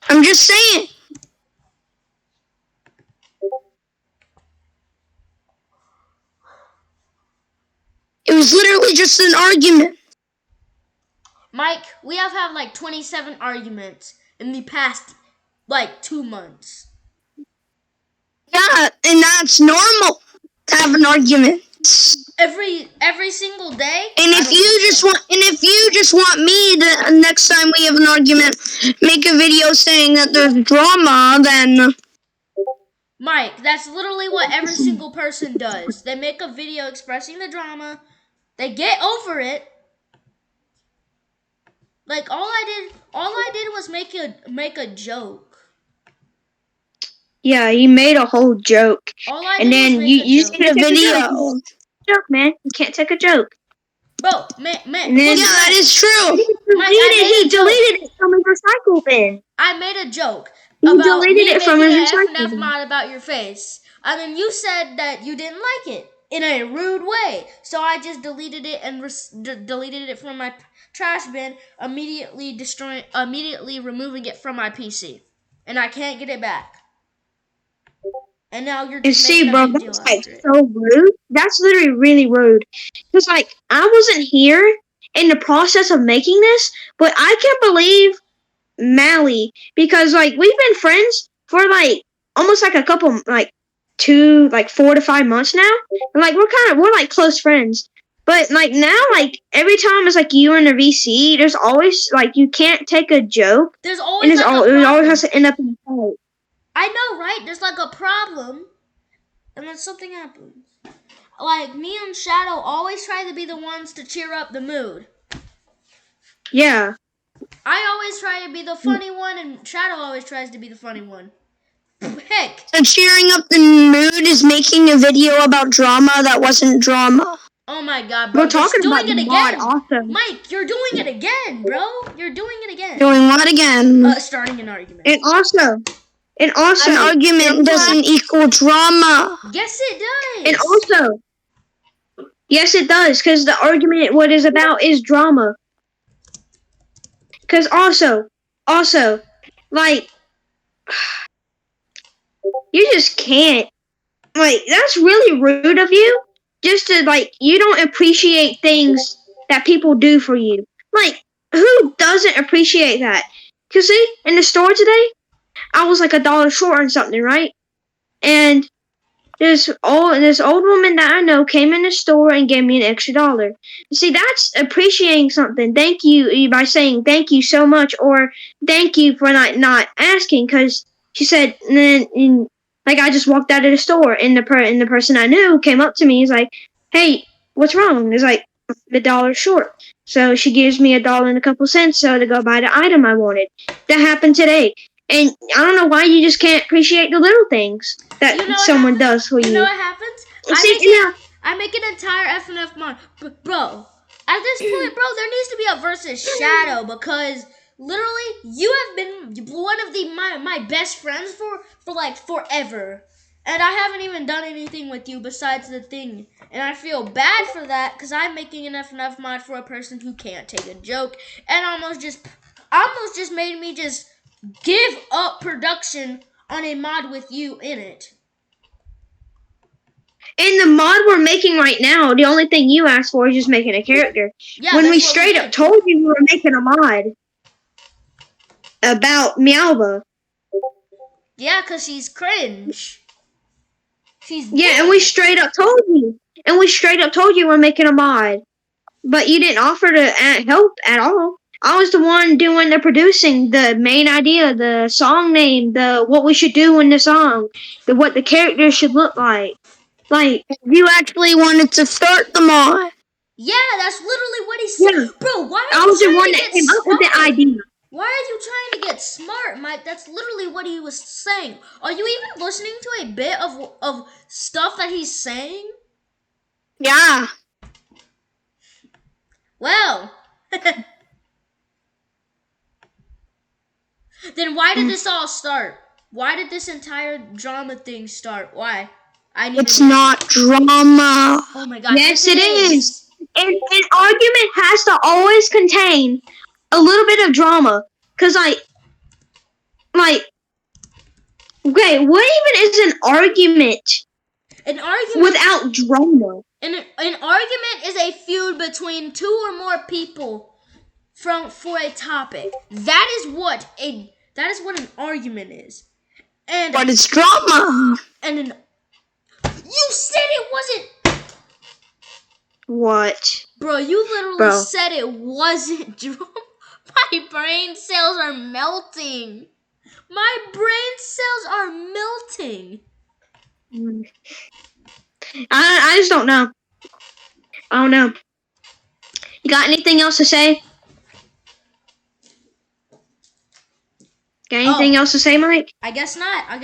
I'm just saying. It was literally just an argument. Mike, we have had like 27 arguments in the past, like, 2 months. Yeah, and that's normal to have an argument. Every single day. And if you just want me to next time we have an argument, make a video saying that there's drama, then Mike, that's literally what every single person does. They make a video expressing the drama. They get over it. Like all I did was make a joke. Yeah, you made a whole joke. And then you made a video. Joke, man. You can't take a joke. Bro, man. Yeah, that is true. He deleted it from his recycle bin. I made a joke. He deleted it from his recycle bin. mod about your face. And then you said that you didn't like it in a rude way. So I just deleted it and deleted it from my trash bin, immediately removing it from my PC. And I can't get it back. And now you're just see, bro, that's like so rude. That's literally really rude. Because like I wasn't here in the process of making this, but I can't believe Mally, because like we've been friends for like almost like a couple like 4 to 5 months now. And like we're like close friends. But like now, like every time it's like you in a VC, there's always like you can't take a joke. There's always it always has to end up in a fight. I know, right? There's like a problem, and then something happens. Like me and Shadow always try to be the ones to cheer up the mood. Yeah. I always try to be the funny one, and Shadow always tries to be the funny one. Heck. So cheering up the mood is making a video about drama that wasn't drama. Oh my god, bro. We're talking about it again. Awesome. Mike, you're doing it again, bro. You're doing it again. Doing what again? Starting an argument. And also, an argument doesn't equal drama. Yes, it does. And also, yes, it does, because the argument, what is about, is drama. Because also, like, you just can't. Like, that's really rude of you. Just to, like, you don't appreciate things that people do for you. Like, who doesn't appreciate that? Because, see, in the store today, I was like $1 short on something, right? And this old woman that I know came in the store and gave me an extra $1. See, that's appreciating something. Thank you by saying thank you so much, or thank you for not asking. Because she said, like I just walked out of the store, and the person I knew came up to me. He's like, "Hey, what's wrong?" It's like $1 short. So she gives me $1 and a couple cents so to go buy the item I wanted. That happened today. And I don't know why you just can't appreciate the little things that someone does for you. You know what happens? I make an entire FNF mod. Bro, at this point, bro, there needs to be a versus Shadow, because literally you have been one of my best friends for like forever. And I haven't even done anything with you besides the thing. And I feel bad for that, because I'm making an FNF mod for a person who can't take a joke. And almost just made me just give up production on a mod with you in it. In the mod we're making right now, the only thing you asked for is just making a character. Yeah, when we straight up told you we were making a mod about Meowba. Yeah, because she's cringe. And we straight up told you. And we straight up told you we're making a mod. But you didn't offer to help at all. I was the one doing the producing, the main idea, the song name, the what we should do in the song, what the characters should look like. Like, you actually wanted to start the mod. Yeah, that's literally what he said. Yeah. Bro, why are I was the one that came up with the idea. Why are you trying to get smart, Mike? That's literally what he was saying. Are you even listening to a bit of stuff that he's saying? Yeah. Well. Then why did this all start? Why did this entire drama thing start? Why? It's not drama. Oh my god. Yes, it is. An argument has to always contain a little bit of drama. Because, like, like, okay, what even is an argument? An argument without drama. An argument is a feud between two or more people for a topic. That is what an argument is. And But it's drama. you said it wasn't. What? Bro, you literally said it wasn't drama. My brain cells are melting. My brain cells are melting. I just don't know. I don't know. You got anything else to say? Got anything else to say, Mike? I guess not. I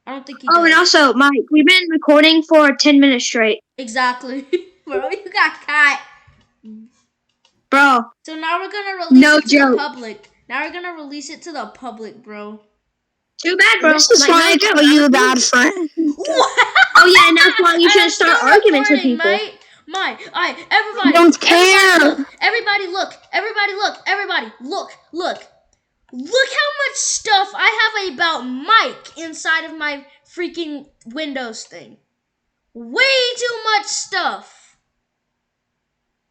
don't think you Oh, and also, Mike, we've been recording for 10 minutes straight. Exactly. Bro, you got caught. Bro. So now we're going to release it to the public. Now we're going to release it to the public, bro. Too bad, bro. This is why I call you a bad friend. Oh, yeah, and that's why you shouldn't start arguments with people. Mike, alright, everybody. I don't care. Everybody look. Look how much stuff I have about Mike inside of my freaking Windows thing. Way too much stuff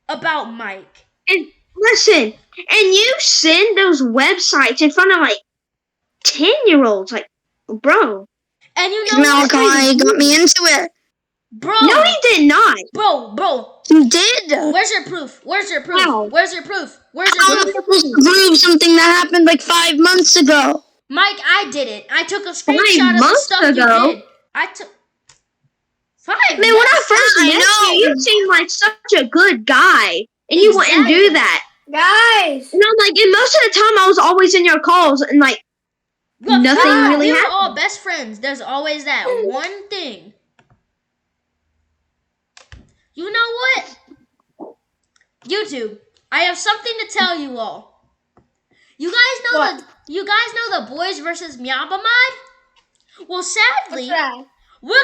about Mike. And listen, and you send those websites in front of like 10-year-olds, like, bro. And you know Malachi got me into it. Bro. No, he did not. Bro. You did. Where's your proof? Wow. Where's your proof? How am I supposed to prove something that happened like 5 months ago? Mike, I did it. I took a screenshot of the stuff you did. I took 5 Man, when I first met you, you seemed like such a good guy. And you wouldn't do that. Guys. And I'm like, and most of the time I was always in your calls and like, nothing really happened. We were all best friends. There's always that one thing. You know what? YouTube, I have something to tell you all. You guys know the Boys vs. Meowba mod? Well, sadly, we're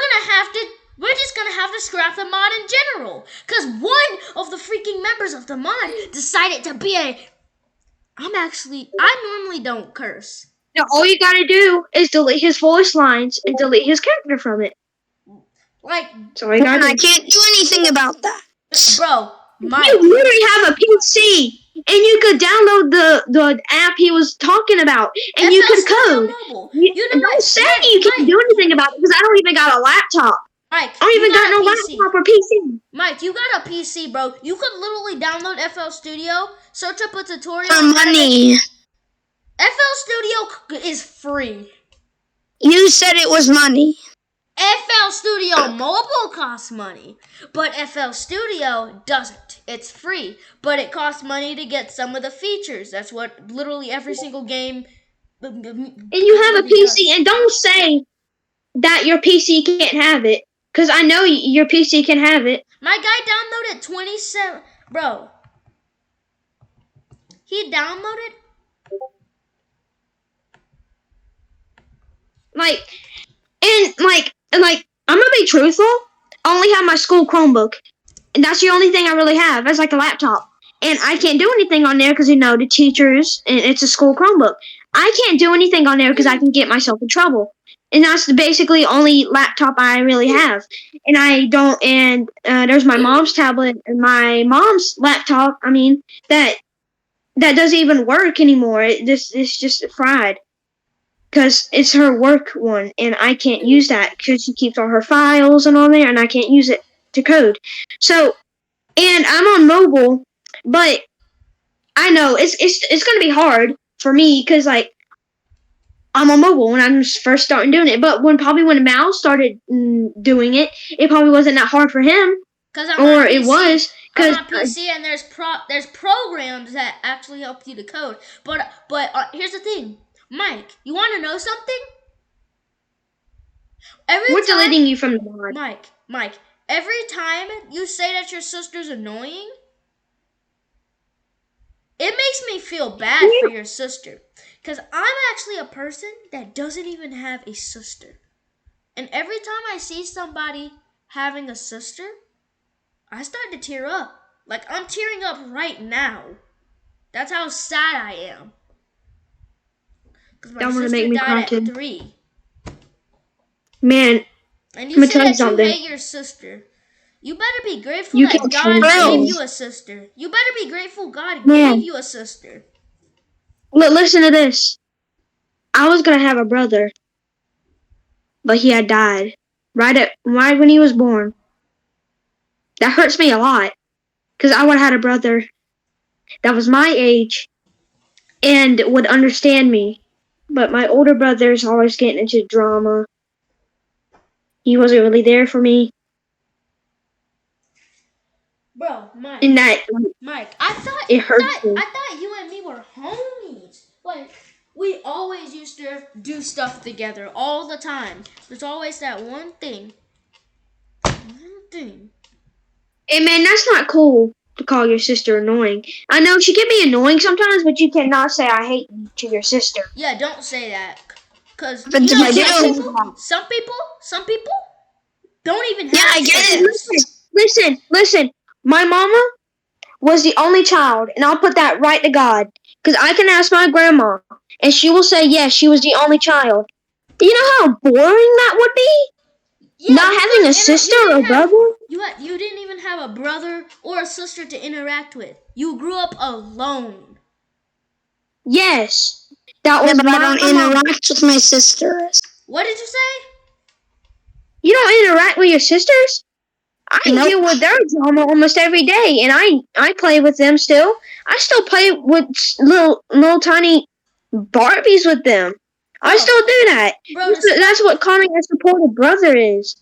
just gonna have to scrap the mod in general. Cause one of the freaking members of the mod decided to be I normally don't curse. Now all you gotta do is delete his voice lines and delete his character from it. Like, so I can't do anything about that. Bro, Mike. You literally have a PC and you could download the app he was talking about and you could code. You don't say you can't do anything about it because I don't even got a laptop. Mike, I don't even got no laptop or PC. Mike, you got a PC, bro. You could literally download FL Studio, search up a tutorial. For money. FL Studio is free. You said it was money. FL Studio Mobile costs money, but FL Studio doesn't. It's free, but it costs money to get some of the features. That's what literally every single game. And you have a PC, and don't say that your PC can't have it, because I know your PC can have it. My guy downloaded 27, bro. He downloaded. Like, I'm gonna be truthful. I only have my school Chromebook, and that's the only thing I really have. It's like a laptop, and I can't do anything on there because the teachers, and it's a school Chromebook. I can't do anything on there because I can get myself in trouble, and that's the basically only laptop I really have. And I don't. And there's my mom's tablet and my mom's laptop. I mean that doesn't even work anymore. It's just fried. Because it's her work one, and I can't use that because she keeps all her files and on there, and I can't use it to code. So, and I'm on mobile, but I know it's gonna be hard for me because like I'm on mobile when I'm first starting doing it. But when Mal started doing it, it probably wasn't that hard for him. Or it was. I'm on PC and there's programs that actually help you to code. But here's the thing. Mike, you want to know something? We're deleting you from the mod. Mike, every time you say that your sister's annoying, it makes me feel bad for your sister. Because I'm actually a person that doesn't even have a sister. And every time I see somebody having a sister, I start to tear up. Like, I'm tearing up right now. That's how sad I am. Because my That wanna sister make me died cry at too. 3. Man, And let you me said tell you that you something. hate your sister. You better be grateful You that can't God change gave Bro. you things. a sister. You better be grateful God gave Man, you a sister. listen to this. I was gonna have a brother, but he had died right when he was born. That hurts me a lot because I would have had a brother that was my age and would understand me. But my older brother's always getting into drama. He wasn't really there for me, Bro, Mike. and that Mike, it hurts me. I thought you and me were homies. Like, we always used to do stuff together all the time. There's always that one thing. One thing. Hey man, that's not cool to call your sister annoying. I know she can be annoying sometimes, but you cannot say I hate you to your sister. Yeah, don't say that. Cause But you know I do. some people don't even Yeah, have I get it. siblings. Listen. My mama was the only child, and I'll put that right to God. Because I can ask my grandma, and she will say yes, she was the only child. Do you know how boring that would be? Yeah, Not having a sister or brother? You didn't even have a brother or a sister to interact with. You grew up alone. Yes. That Yeah, was but I my don't mom. interact with my sisters. What did you say? You don't interact with your sisters? I Nope. deal with their drama almost every day, and I play with them still. I still play with little tiny Barbies with them. I Bro, still do that. Bro, That's what calling a supportive brother is.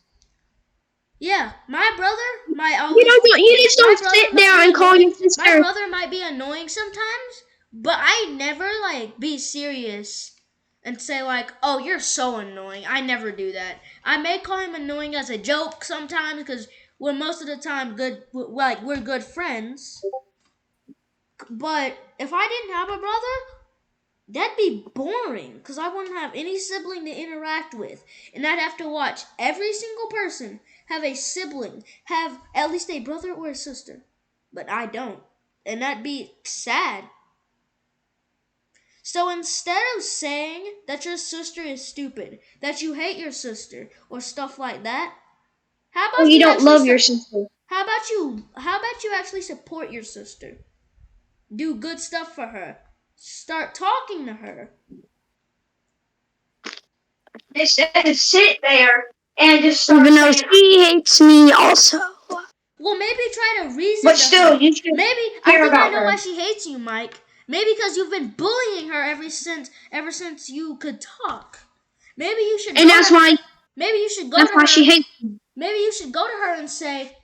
yeah, my brother might You always. don't. You just My don't brother sit might there be and call your annoying. My sister. brother might be annoying sometimes, but I never like be serious and say like, "Oh, you're so annoying." I never do that. I may call him annoying as a joke sometimes because we're most of the time we're good friends. But if I didn't have a brother, that'd be boring because I wouldn't have any sibling to interact with. And I'd have to watch every single person have a sibling, have at least a brother or a sister. But I don't. And that'd be sad. So instead of saying that your sister is stupid, that you hate your sister, or stuff like that, how Or about you you don't actually love your sister. how about you actually support your sister? Do good stuff for her. Start talking to her. Instead of sit there and just start Even though saying, she hates me also. Well, maybe try to reason but to still, her. you should Maybe I care think I about know her. why she hates you, Mike. Maybe because you've been bullying her ever since you could talk. Maybe you should And go to maybe you should go that's to why she her. hates me. Maybe you should go to her and say,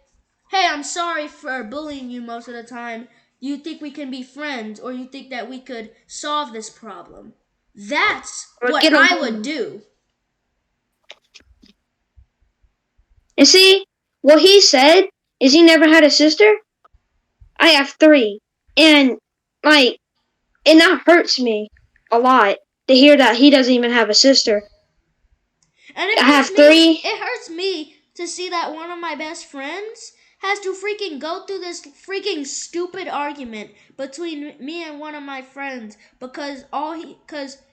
"Hey, I'm sorry for bullying you most of the time. You think we can be friends or you think that we could solve this problem?" That's Or what get I would along. do. And see, what he said is he never had a sister. I have 3. And, like, and that hurts me a lot to hear that he doesn't even have a sister. And I have 3. it hurts me to see that one of my best friends has to freaking go through this freaking stupid argument between me and one of my friends because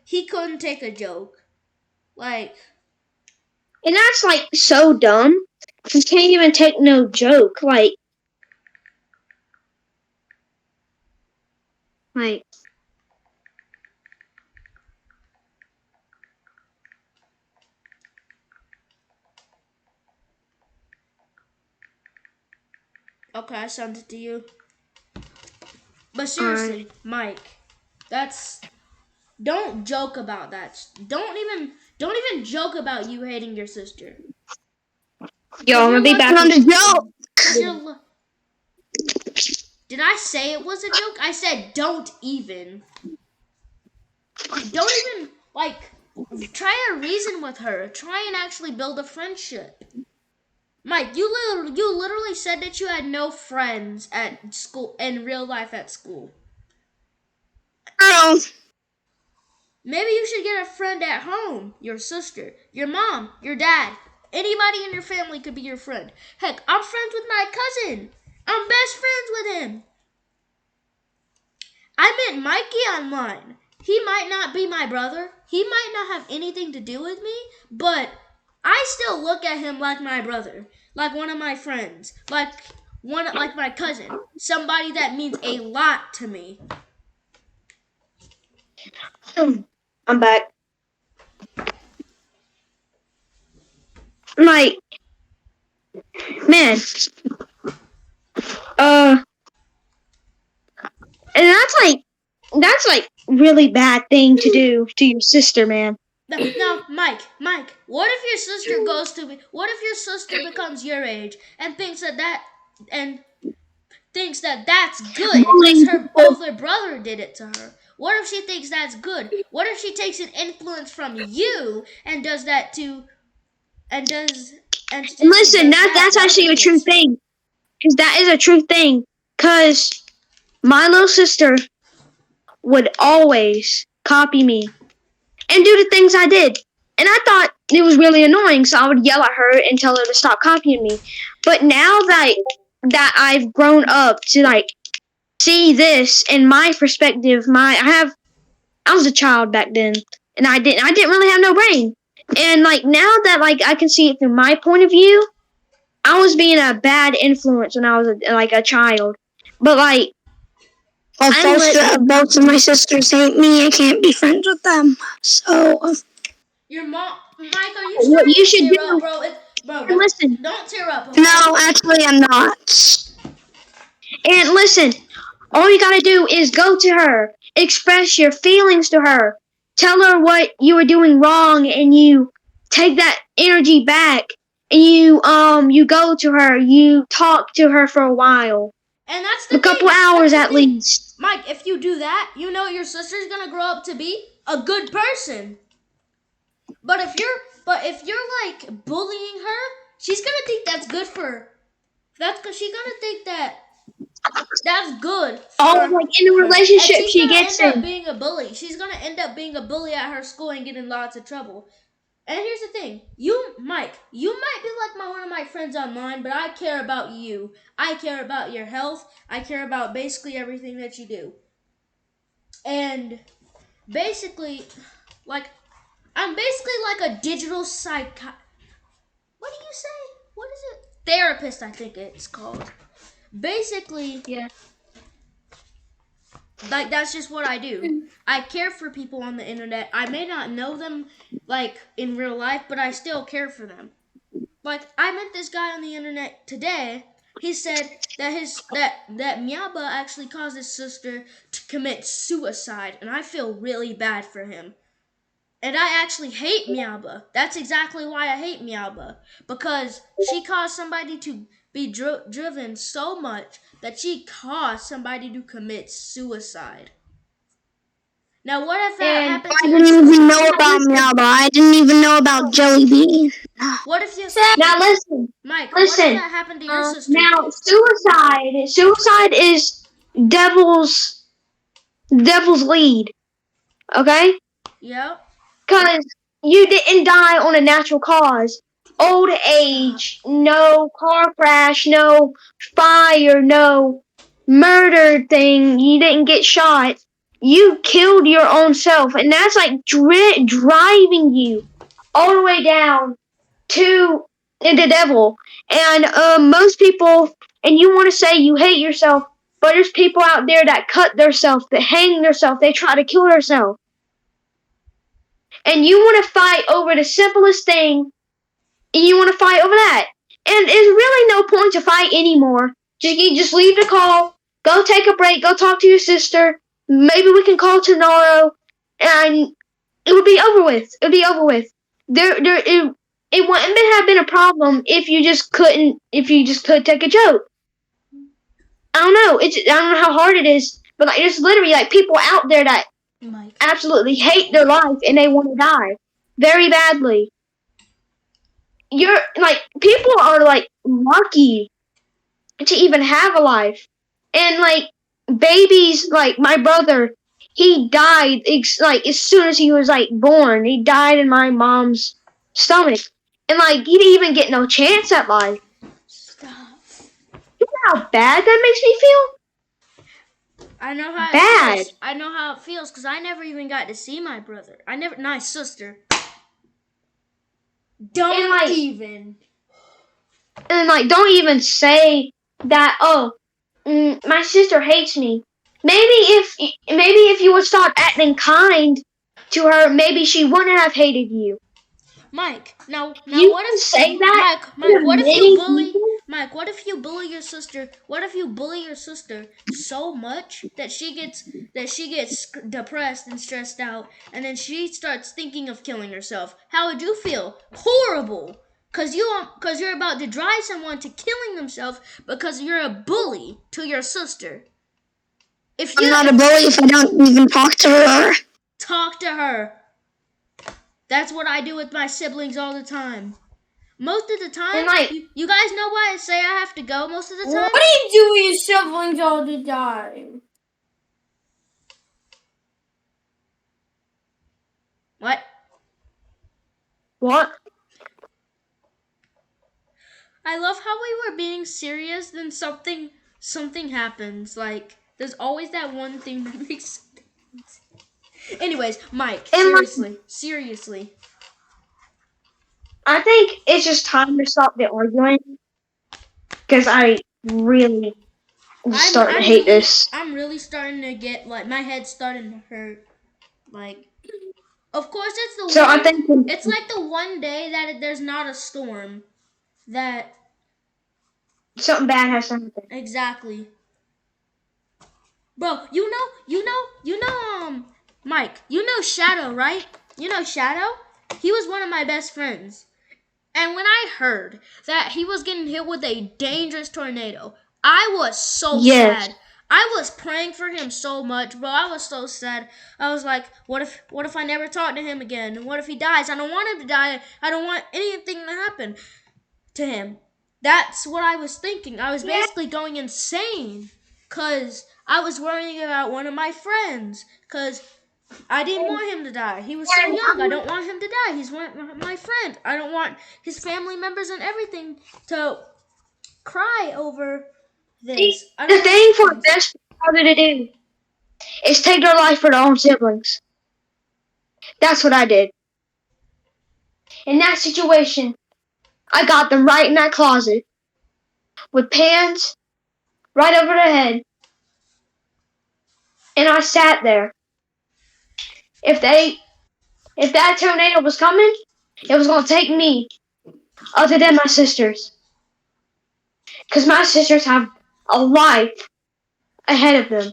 he couldn't take a joke. Like, And that's, like, so dumb. He can't even take no joke. Like, okay, I sent it to you. But seriously, Mike, don't joke about that. Don't even joke about you hating your sister. yo, I'm gonna be back. On the joke. Did I say it was a joke? I said don't even. Don't even like try to reason with her. Try and actually build a friendship. Mike, you literally said that you had no friends at school in real life at school. Girl. Maybe you should get a friend at home. Your sister, your mom, your dad. Anybody in your family could be your friend. Heck, I'm friends with my cousin. I'm best friends with him. I met Mikey online. he might not be my brother. He might not have anything to do with me, but I still look at him like my brother, like one of my friends, like my cousin, somebody that means a lot to me. I'm back. Like, man, and that's like really bad thing to do to your sister, man. Now, Mike, what if your sister becomes your age and thinks that that's good because her older brother did it to her? What if she thinks that's good? What if she takes an influence from you and does that to Listen, that's actually a true thing. Because that is a true thing. Because my little sister would always copy me and do the things I did. And I thought it was really annoying, so I would yell at her and tell her to stop copying me. But now that I've grown up to like see this in my perspective, I was a child back then, and I didn't really have no brain. And like now that like I can see it through my point of view, I was being a bad influence when I was a child. But like, both of my sisters hate me. I can't be friends with them. So your mom, Mike, are you starting you should to tear do, up, bro? listen. Don't tear up. Okay? no, actually, I'm not. And listen, all you gotta do is go to her, express your feelings to her, tell her what you were doing wrong, and you take that energy back. And you go to her, you talk to her for a while. And that's the a couple hours at least. Mike, if you do that, you know your sister's gonna grow up to be a good person. But if you're like bullying her, she's gonna think that's good for her. She's gonna think that's good. Like in a relationship, she gets end up being a bully. She's gonna end up being a bully at her school and get in lots of trouble. And here's the thing, Mike, you might be like one of my friends online, but I care about you. I care about your health. I care about basically everything that you do. And basically, like, I'm basically like a digital what do you say? What is it? Therapist, I think it's called. Basically, yeah. Like, that's just what I do. I care for people on the internet. I may not know them, like, in real life, but I still care for them. Like, I met this guy on the internet today. He said that Miaba actually caused his sister to commit suicide, and I feel really bad for him. And I actually hate Miaba. That's exactly why I hate Miaba. Because she caused somebody to be driven so much that she caused somebody to commit suicide. Now, what if that happened to you? I didn't even know about Miaba. I didn't even know about Jellybean. What if you... Now listen. Mike, listen. What if that happened to your sister? Now, suicide is devil's lead. Okay? Yep. Because you didn't die on a natural cause. Old age, no car crash, no fire, no murder thing. You didn't get shot. You killed your own self. And that's like driving you all the way down to the devil. And most people, and you want to say you hate yourself, but there's people out there that cut themselves, that hang themselves, they try to kill themselves. And you want to fight over the simplest thing, and you want to fight over that. And there's really no point to fight anymore. Just leave the call, go take a break, go talk to your sister. Maybe we can call tomorrow, and it would be over with. It would be over with. It wouldn't have been a problem if you just could take a joke. I don't know. I don't know how hard it is, but like there's literally like people out there that Mike. absolutely hate their life and they want to die very badly. People are like lucky to even have a life, and like babies, like my brother, he died as soon as he was like born. He died in my mom's stomach, and like he didn't even get no chance at life. Stop. You know how bad that makes me feel? I know how bad. it feels. I know how it feels because I never even got to see my brother. My sister. Don't like- even. And like, don't even say that. Oh, my sister hates me. Maybe if you would stop acting kind to her, maybe she wouldn't have hated you. Mike, now You what can if say that? Mike, what if you many bully people? Mike, what if you bully your sister? What if you bully your sister so much that she gets depressed and stressed out and then she starts thinking of killing herself? How would you feel? Horrible. Cause you're about to drive someone to killing themselves because you're a bully to your sister. If you I'm not a bully if I don't even talk to her. talk to her. That's what I do with my siblings all the time. Most of the time, And like, you guys know why I say I have to go most of the time? What do you do with your siblings all the time? What? what? I love how we were being serious, then something happens. Like, there's always that one thing that makes sense. Anyways, Mike, seriously. I think it's just time to stop the arguing. Because I really starting to hate this. I'm really starting to get, like, my head's starting to hurt. Like, of course, it's it's like the one day that there's not a storm. That something bad has happened. exactly. Bro, Mike, you know Shadow, right? You know Shadow? He was one of my best friends. And when I heard that he was getting hit with a dangerous tornado, I was so sad. I was praying for him so much, bro. I was so sad. I was like, what if I never talk to him again? What if he dies? I don't want him to die. I don't want anything to happen to him. That's what I was thinking. I was basically going insane because I was worrying about one of my friends because I didn't want him to die. He was so young. I don't want him to die. He's my friend. I don't want his family members and everything to cry over this. The thing for a best father to do is take their life for their own siblings. That's what I did. In that situation, I got them right in that closet with pans right over their head. And I sat there. If that tornado was coming, it was going to take me other than my sisters. Because my sisters have a life ahead of them.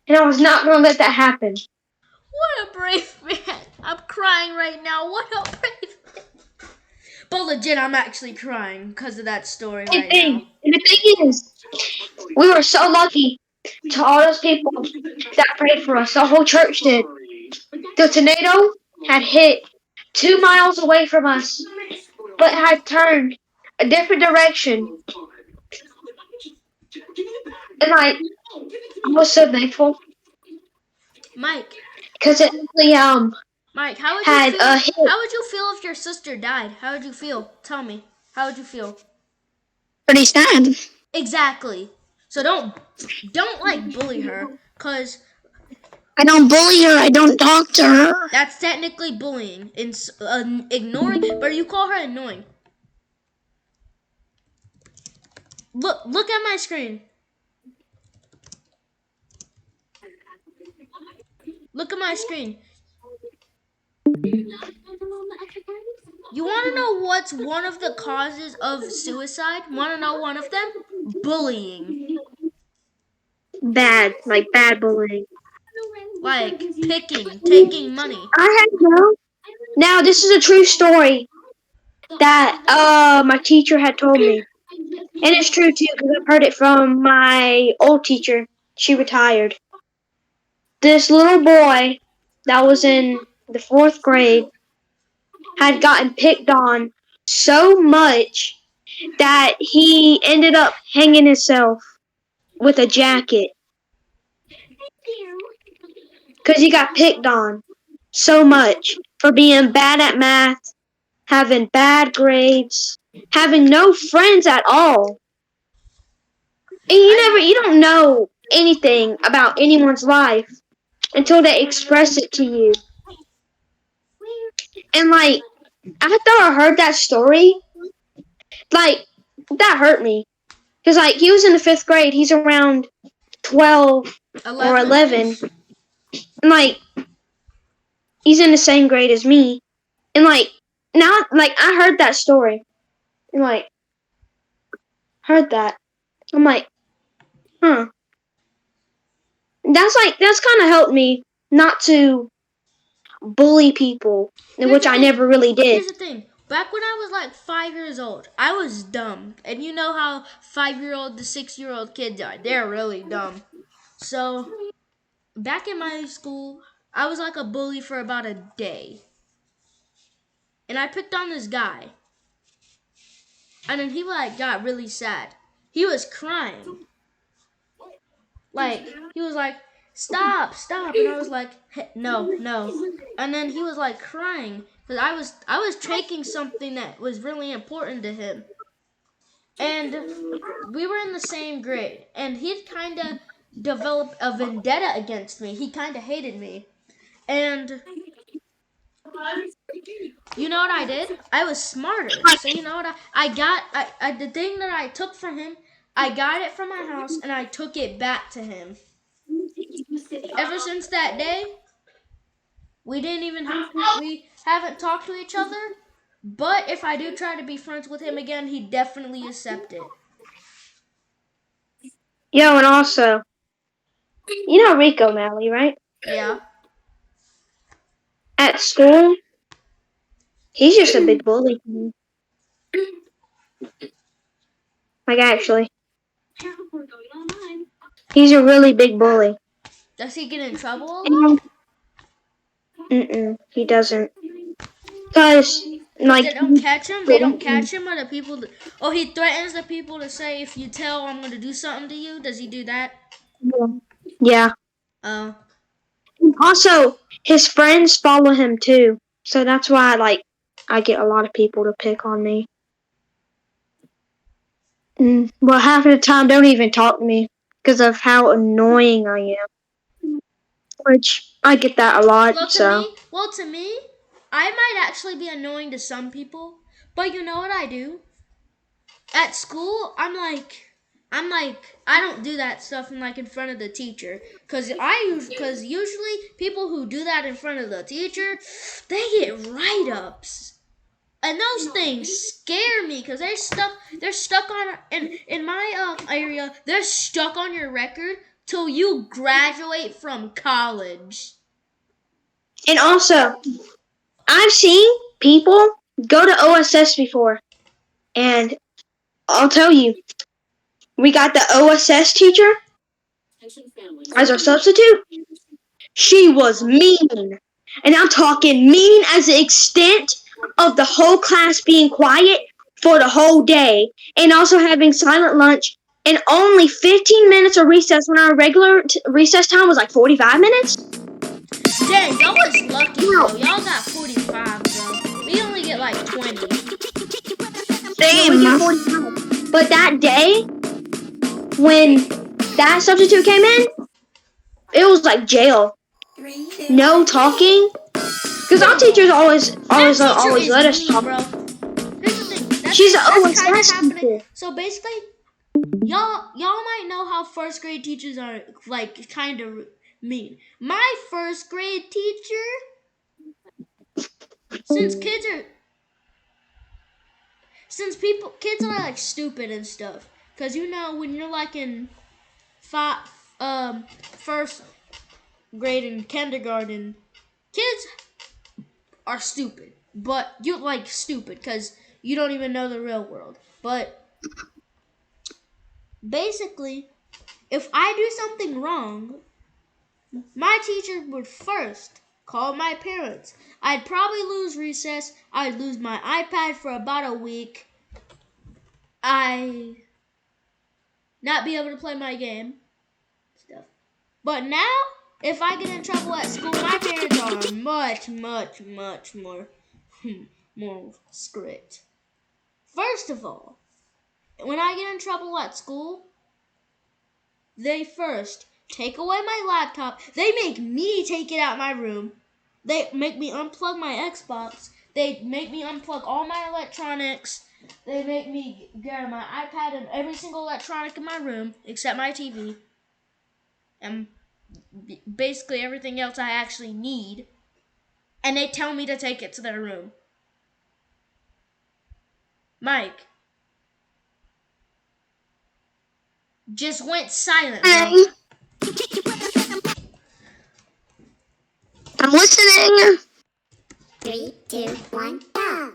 And I was not going to let that happen. What a brave man. I'm crying right now. What a brave man. But legit, I'm actually crying because of that story right now. And the thing is, we were so lucky to all those people that prayed for us. The whole church did. The tornado had hit 2 miles away from us, but had turned a different direction. And I was so thankful. Mike. Because it really, Mike, how would had you feel? a hit. How would you feel if your sister died? How would you feel? Tell me. How would you feel? Pretty sad. Exactly. So don't like bully her, cause I don't bully her. I don't talk to her. that's technically bullying. Ignoring, but you call her annoying. Look at my screen. Look at my screen. You want to know what's one of the causes of suicide? Want to know one of them? Bullying. Bad bullying. Like picking, taking money. I had no. Now, this is a true story that my teacher had told me. And it's true, too, because I've heard it from my old teacher. She retired. This little boy that was in the 4th grade had gotten picked on so much that he ended up hanging himself with a jacket. Because he got picked on so much for being bad at math, having bad grades, having no friends at all. And you don't know anything about anyone's life until they express it to you. And like, after I heard that story, like, that hurt me. Because like, he was in the 5th grade. He's around 12 or 11. And like, he's in the same grade as me. And like, now, like, I heard that story. And like, heard that. I'm like, huh. That's kind of helped me not to bully people, which I never really did. Here's the thing. Back when I was like 5 years old, I was dumb. And you know how 5-year-old to 6-year-old kids are. They're really dumb. So, back in my school, I was like a bully for about a day. And I picked on this guy. And then he like got really sad. He was crying. Like, he was like, stop. And I was like, hey, no. And then he was like crying because I was taking something that was really important to him. And we were in the same grade. And he'd kind of developed a vendetta against me. He kind of hated me. And you know what I did? I was smarter. So you know what I the thing that I took from him, I got it from my house and I took it back to him. Ever since that day, we haven't talked to each other. But if I do try to be friends with him again, he definitely accept it. Yo, and also, you know Rico Malley, right? Yeah. At school, he's just a big bully. Like, actually. He's a really big bully. Does he get in trouble a lot? He doesn't. Because, like... They don't catch him? They don't catch him? Or the people... Oh, he threatens the people to say, if you tell, I'm going to do something to you? Does he do that? Yeah. Oh. Also, his friends follow him, too. So that's why, like, I get a lot of people to pick on me. Well, half of the time, don't even talk to me because of how annoying I am. Which, I get that a lot, To me, I might actually be annoying to some people. But you know what I do? At school, I'm like, I don't do that stuff in front of the teacher. Because usually people who do that in front of the teacher, they get write-ups. And those things scare me because they're stuck on, in my area, they're stuck on your record till you graduate from college. And also, I've seen people go to OSS before. And I'll tell you, we got the OSS teacher as our substitute. She was mean. And I'm talking mean as the extent of the whole class being quiet for the whole day. And also having silent lunch. And only 15 minutes of recess when our regular recess time was like 45 minutes. Dang, y'all was lucky, bro. Y'all got 45, bro. We only get like 20. Same. But that day, when that substitute came in, it was like jail. No talking. Because our teachers always let us talk. Bro. Here's the thing. She's an OSS teacher. So basically, y'all might know how first grade teachers are like kind of mean. My first grade teacher, kids are like stupid and stuff. Cause you know when you're like in first grade in kindergarten, kids are stupid. But you like stupid because you don't even know the real world. But basically, if I do something wrong, my teacher would first call my parents. I'd probably lose recess. I'd lose my iPad for about a week. I'd not be able to play my game. Stuff. But now, if I get in trouble at school, my parents are much more strict. First of all, when I get in trouble at school, they first take away my laptop. They make me take it out of my room. They make me unplug my Xbox. They make me unplug all my electronics. They make me get my iPad and every single electronic in my room except my TV. And basically everything else I actually need. And they tell me to take it to their room. Mike just went silent. Hey. I'm listening. 3, 2, 1, go!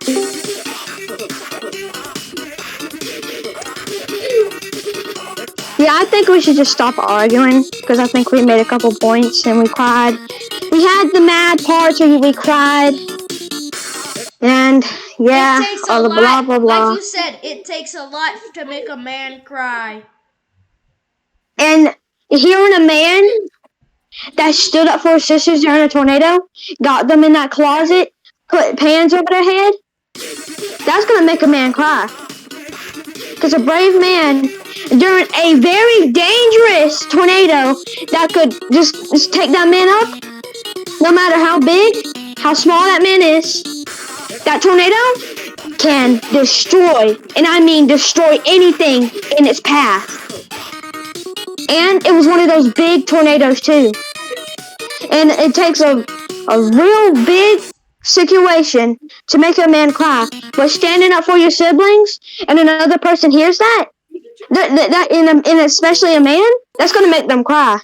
Yeah, I think we should just stop arguing because I think we made a couple points and we cried. We had the mad parts where we cried. And yeah, It takes all a the blah lot, blah blah. like you said, it takes a lot to make a man cry. And hearing a man that stood up for his sisters during a tornado, got them in that closet, put pans over their head, that's gonna make a man cry. Because a brave man during a very dangerous tornado that could just take that man up, no matter how big, how small that man is, that tornado can destroy, and I mean destroy anything in its path. And it was one of those big tornadoes too. And it takes a real big situation to make a man cry. But standing up for your siblings and another person hears that and especially a man, that's gonna make them cry.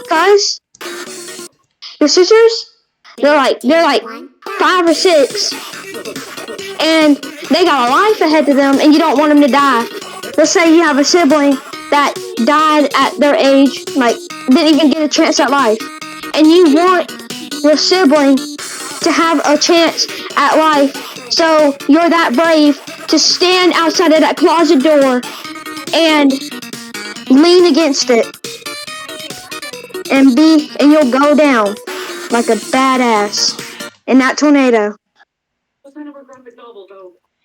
Cause your sisters, they're like 5 or 6, and they got a life ahead of them, and you don't want them to die. Let's say you have a sibling that died at their age, like didn't even get a chance at life, and you want your sibling to have a chance at life. So you're that brave to stand outside of that closet door and lean against it, and you'll go down like a badass in that tornado.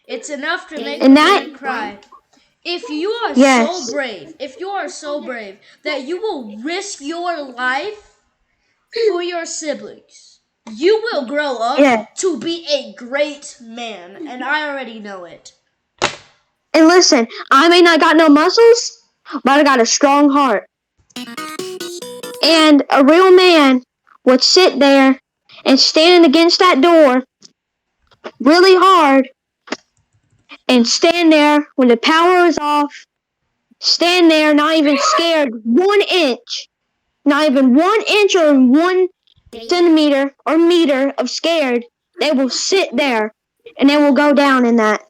It's enough to make And a that- man cry. If you are Yes. so brave that you will risk your life for your siblings, you will grow up Yeah. to be a great man, and I already know it. And listen, I may not got no muscles, but I got a strong heart. And a real man would sit there and stand against that door really hard and stand there when the power is off. Stand there, not even scared 1 inch. Not even 1 inch or 1 centimeter or meter of scared. They will sit there and they will go down in that.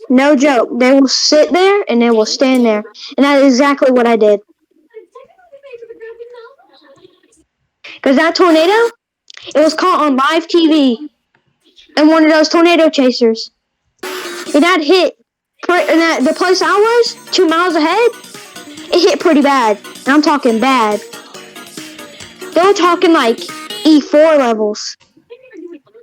No joke. They will sit there and they will stand there. And that is exactly what I did. Because that tornado, it was caught on live TV. And one of those tornado chasers. And that hit, the place I was, 2 miles ahead, it hit pretty bad. And I'm talking bad. They were talking like E4 levels.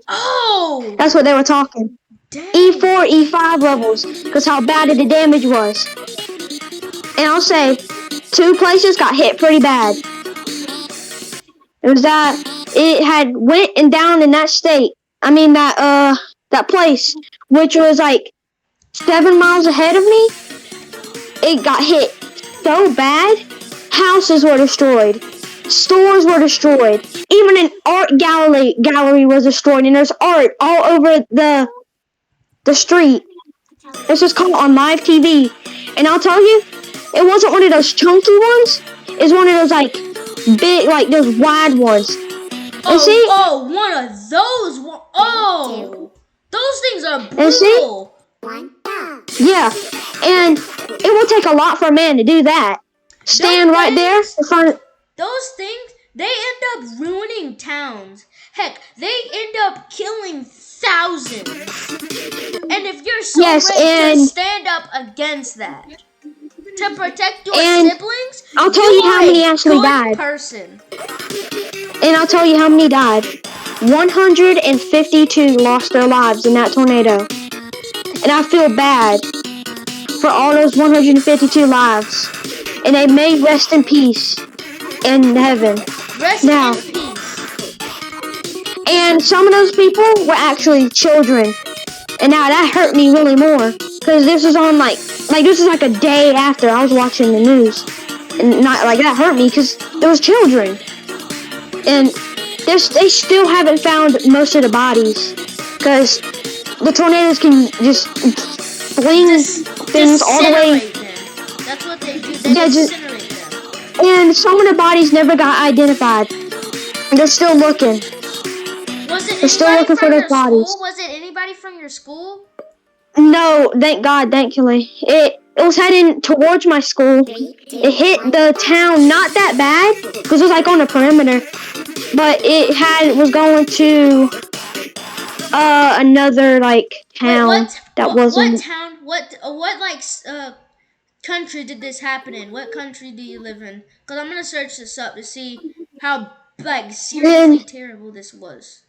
Oh! That's what they were talking. Dang. E4, E5 levels. Because how bad the damage was. And I'll say, 2 places got hit pretty bad. It was that it had went and down in that state. I mean that place, which was like 7 miles ahead of me. It got hit so bad. Houses were destroyed. Stores were destroyed. Even an art gallery was destroyed. And there's art all over the street. This was caught on live TV. And I'll tell you, it wasn't one of those chunky ones. It's one of those like big, like those wide ones. And see? One of those. Those things are And see? brutal. 1, go! Yeah, and it will take a lot for a man to do that. Stand Those right there things- in front of... Those things, they end up ruining towns. Heck, they end up killing thousands. And if you're so Yes, brave to and- stand up against that, to protect your And siblings, I'll tell you how are many a actually good died. person. And I'll tell you how many died. 152 lost their lives in that tornado. And I feel bad for all those 152 lives. And they may rest in peace in heaven. Rest Now. in peace. And some of those people were actually children. And now that hurt me really more. Because this was on this is like a day after I was watching the news. And not like that hurt me because there was children. And they still haven't found most of the bodies. Because the tornadoes can just fling things all the way. Them. That's what they do. They Yeah, incinerate them. And some of the bodies never got identified. They're still looking. Was it They're still anybody looking from for your those bodies. school? Was it anybody from your school? No, thank God, thankfully. It was heading towards my school. 3, 2, It hit 1, the town not that bad because it was like on the perimeter, but it was going to another town that wasn't. What town? What country did this happen in? What country do you live in? Because I'm gonna search this up to see how seriously terrible this was.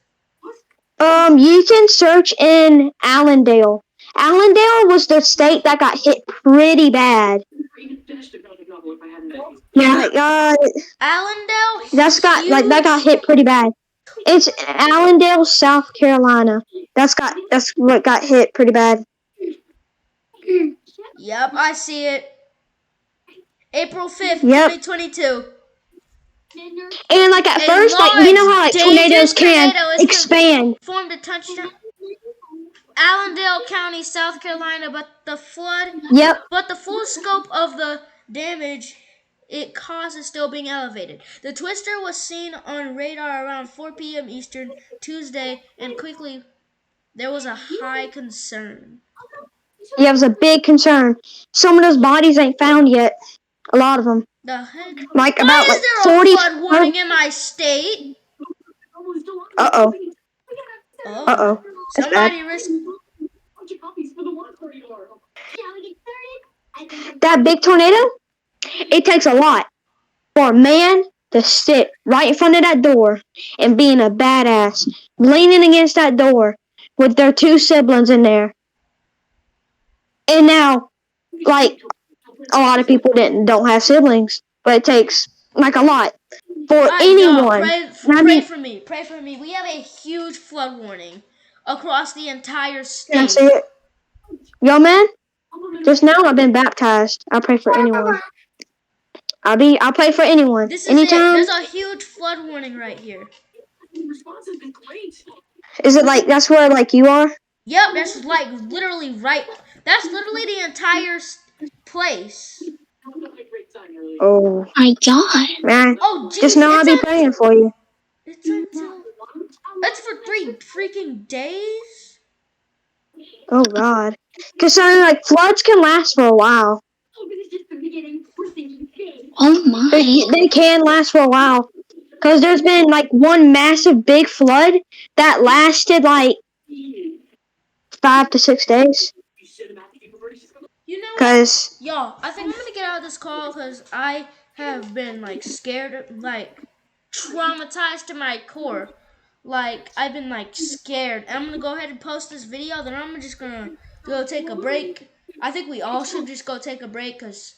You can search in Allendale. Allendale was the state that got hit pretty bad. Yeah, Allendale. that got hit pretty bad. It's Allendale, South Carolina. That's what got hit pretty bad. Yep, I see it. April 5th, Yep. 2022. And at A first, large, you know how tornadoes dangerous can tornado is expand. Formed a touchdown. Allendale County, South Carolina, but the full scope of the damage it caused is still being elevated. The twister was seen on radar around 4 p.m. Eastern Tuesday, and quickly there was a high concern. Yeah, it was a big concern. Some of those bodies ain't found yet. A lot of them. The heck? Why is there 40. a flood warning in my state? Uh-oh. Oh, Uh-oh. That's bad. somebody risked. That big tornado, it takes a lot for a man to sit right in front of that door and being a badass, leaning against that door with their 2 siblings in there. And now, a lot of people don't have siblings, but it takes a lot for anyone. Pray for me. Pray for me. We have a huge flood warning across the entire state. Can I see it? Yo, man, just now I've been baptized. I pray for anyone. I'll pray for anyone. This is Anytime. it. There's a huge flood warning right here. Is it that's where you are? Yep, that's literally right. That's literally the entire place. Oh My God. man, Oh, geez, just know I'll be praying for you. It's until. That's for 3 freaking days. Oh God, because floods can last for a while. Oh my. They can last for a while. Because there's been one massive big flood that lasted 5 to 6 days. You know what? Because Yo, I think I'm gonna get out of this call because I have been scared, traumatized to my core. I've been scared. And I'm gonna go ahead and post this video. Then I'm just gonna go take a break. I think we all should just go take a break because